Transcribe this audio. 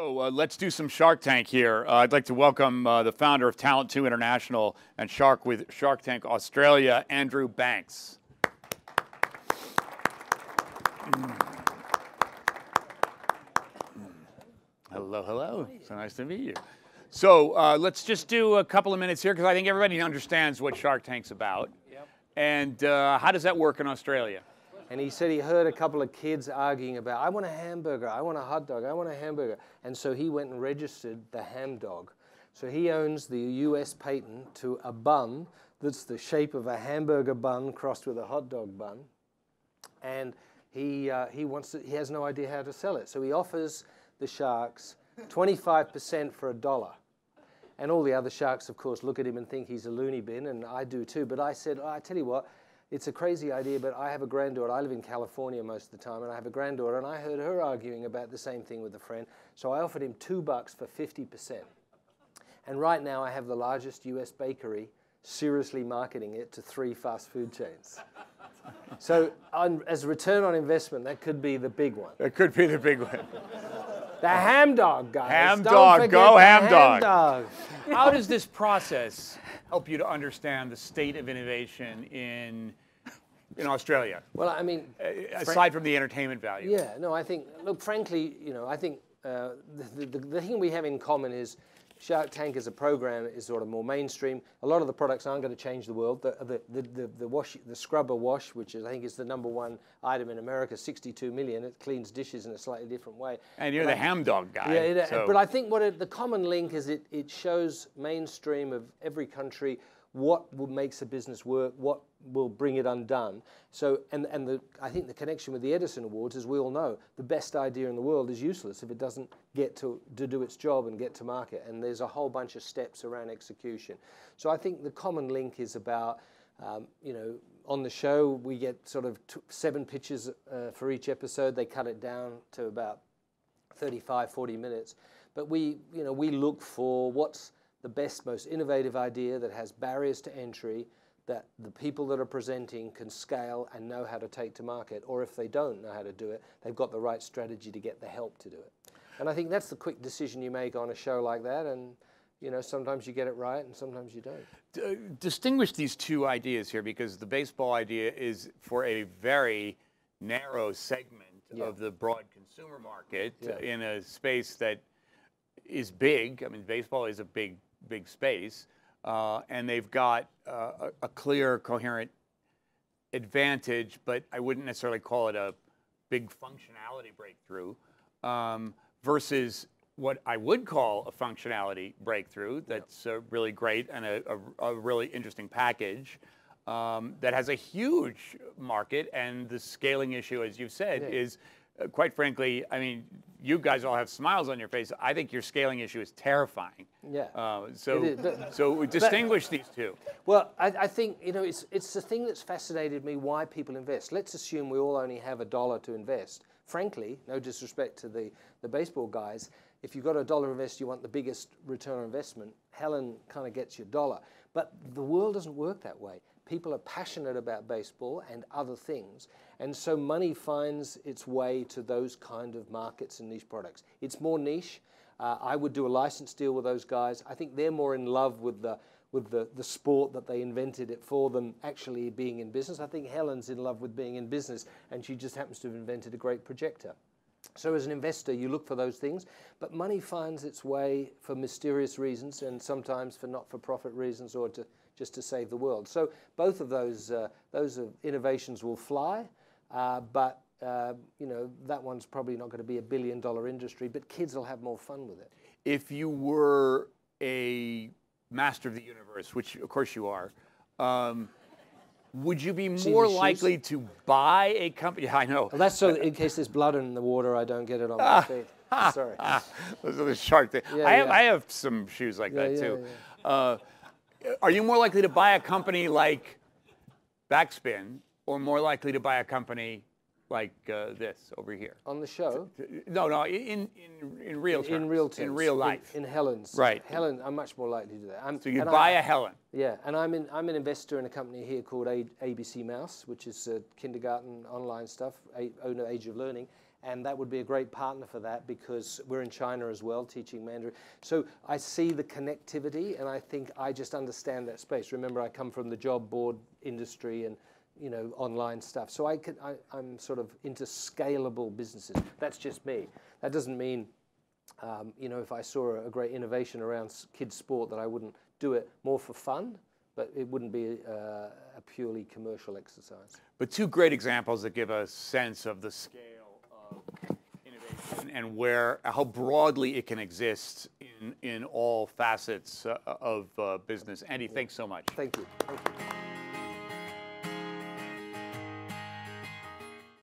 So let's do some Shark Tank here. I'd like to welcome the founder of Talent 2 International and Shark Tank Australia, Andrew Banks. Hello, hello. So nice to meet you. So let's just do a couple of minutes here because I think everybody understands what Shark Tank's about. Yep. And how does that work in Australia? And he said he heard a couple of kids arguing about, I want a hamburger, I want a hot dog, I want a hamburger. And so he went and registered the ham dog. So he owns the US patent to a bun that's the shape of a hamburger bun crossed with a hot dog bun. And he has no idea how to sell it. So he offers the sharks 25% for $1. And all the other sharks, of course, look at him and think he's a loony bin, and I do too. But I said, I tell you what, it's a crazy idea, but I have a granddaughter. I live in California most of the time, and I have a granddaughter, and I heard her arguing about the same thing with a friend. So I offered him $2 for 50%. And right now I have the largest US bakery seriously marketing it to 3 fast food chains. So as a return on investment, that could be the big one. That could be the big one. The ham dog, guys. Ham dog, go ham dog. How does this process help you to understand the state of innovation in Australia? Well, I mean, aside from the entertainment value. Yeah, no, I think, look, frankly, I think the thing we have in common is Shark Tank as a program is sort of more mainstream. A lot of the products aren't going to change the world. The scrubber wash, which I think is the #1 item in America, 62 million. It cleans dishes in a slightly different way. And you're the ham dog guy. Yeah, so. But I think the common link is it shows mainstream of every country what makes a business work, what will bring it undone. So, I think the connection with the Edison Awards, as we all know, the best idea in the world is useless if it doesn't get to do its job and get to market. And there's a whole bunch of steps around execution. So I think the common link is about, on the show we get sort of 7 pitches for each episode. They cut it down to about 35, 40 minutes. But we look for what's the best, most innovative idea that has barriers to entry that the people that are presenting can scale and know how to take to market. Or if they don't know how to do it, they've got the right strategy to get the help to do it. And I think that's the quick decision you make on a show like that. And sometimes you get it right and sometimes you don't. Distinguish these two ideas here, because the baseball idea is for a very narrow segment of the broad consumer market in a space that is big. I mean, baseball is a big space, and they've got a clear, coherent advantage, but I wouldn't necessarily call it a big functionality breakthrough, versus what I would call a functionality breakthrough that's really great and a really interesting package that has a huge market, and the scaling issue, as you've said, is quite frankly, I mean, you guys all have smiles on your face. I think your scaling issue is terrifying. Yeah. So we distinguish these two. Well, I think, it's the thing that's fascinated me, why people invest. Let's assume we all only have $1 to invest. Frankly, no disrespect to the baseball guys, if you've got $1 to invest, you want the biggest return on investment. Helen kind of gets your $1. But the world doesn't work that way. People are passionate about baseball and other things, and so money finds its way to those kind of markets and niche products. It's more niche. I would do a license deal with those guys. I think they're more in love with the sport that they invented it for than actually being in business. I think Helen's in love with being in business, and she just happens to have invented a great projector. So as an investor, you look for those things, but money finds its way for mysterious reasons and sometimes for not-for-profit reasons or just to save the world. So both of those innovations will fly, but that one's probably not going to be a billion-dollar industry, but kids will have more fun with it. If you were a master of the universe, which of course you are, would you be more likely to buy a company? Yeah, I know. Well, that's so in case there's blood in the water, I don't get it on my feet. Sorry. Those are the shark things. I have some shoes like that too. Yeah. Are you more likely to buy a company like Backspin, or more likely to buy a company like this over here? On the show? No, in real terms. In real terms. In real life. In Helen's. Right. Helen, I'm much more likely to do that. So you buy a Helen. Yeah, and I'm an investor in a company here called ABC Mouse, which is kindergarten online stuff, owner Age of Learning. And that would be a great partner for that because we're in China as well, teaching Mandarin. So I see the connectivity, and I think I just understand that space. Remember, I come from the job board industry and online stuff. So I'm sort of into scalable businesses. That's just me. That doesn't mean, if I saw a great innovation around kids' sport, that I wouldn't do it more for fun, but it wouldn't be a purely commercial exercise. But two great examples that give a sense of the scale of innovation and how broadly it can exist in all facets of business. Andy, thanks so much. Thank you. Thank you.